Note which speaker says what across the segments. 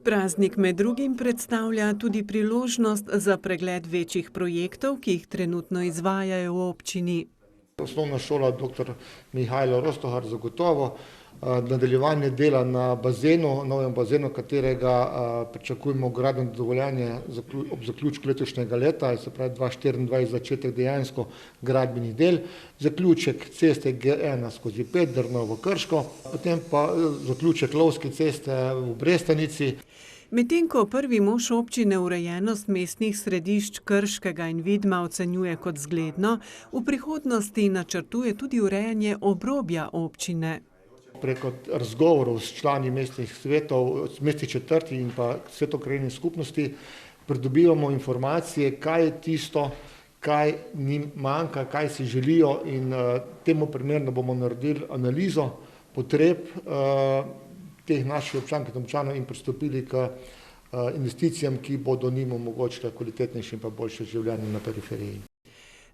Speaker 1: Praznik med drugim predstavlja tudi priložnost za pregled večjih projektov, ki jih trenutno izvajajo v občini.
Speaker 2: Osnovna šola dr. Mihajlo Rostohar zagotovo, nadaljevanje dela na bazenu, novem bazenu, katerega pričakujemo gradbeno dovoljenje ob zaključku letošnjega leta, se pravi 2024 začetek dejansko gradbenih del, zaključek ceste G1/5 Drnovo-Krško, potem pa zaključek lovske ceste v Brestanici.
Speaker 1: Medtem ko prvi mož občine urejenost mestnih središč Krškega in Vidma ocenjuje kot zgledno, v prihodnosti načrtuje tudi urejanje obrobja občine.
Speaker 2: Preko razgovorov s člani mestnih svetov, mestnih četrti in pa svetokrajinnih skupnosti pridobivamo informacije, kaj je tisto, kaj njim manjka, kaj si želijo, in temu primerno bomo naredili analizo potreb teh naših občank in občanov in pristopili k investicijam, ki bodo njim omogočile kvalitetnejše in pa boljše življenje na periferiji.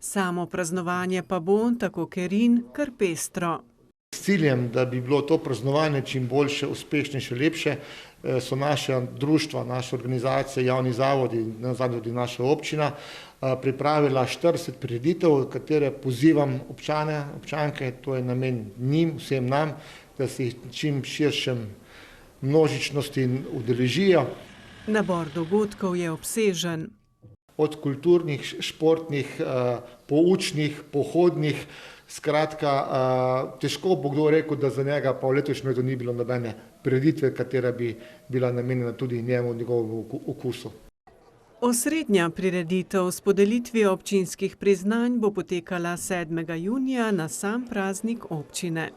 Speaker 1: Samo praznovanje pa bo, tako Kerin, kar pestro.
Speaker 2: S ciljem, da bi bilo to praznovanje čim boljše, uspešnejše, lepše, so naša društva, naše organizacije, javni zavodi, nazadnje tudi naša občina, pripravila 40 prireditev, katere pozivam občane, občanke, to je namen njim, vsem nam, da se jih čim širšem množičnosti udeležijo.
Speaker 1: Nabor dogodkov je obsežen.
Speaker 2: Od kulturnih, športnih, poučnih, pohodnih, skratka, težko bo kdo rekel, da za njega pa v letošnjem letu ni bilo nobene prireditve, katera bi bila namenjena tudi njemu, njegovemu okusu.
Speaker 1: Osrednja prireditev s podelitvijo občinskih priznanj bo potekala 7. junija na sam praznik občine.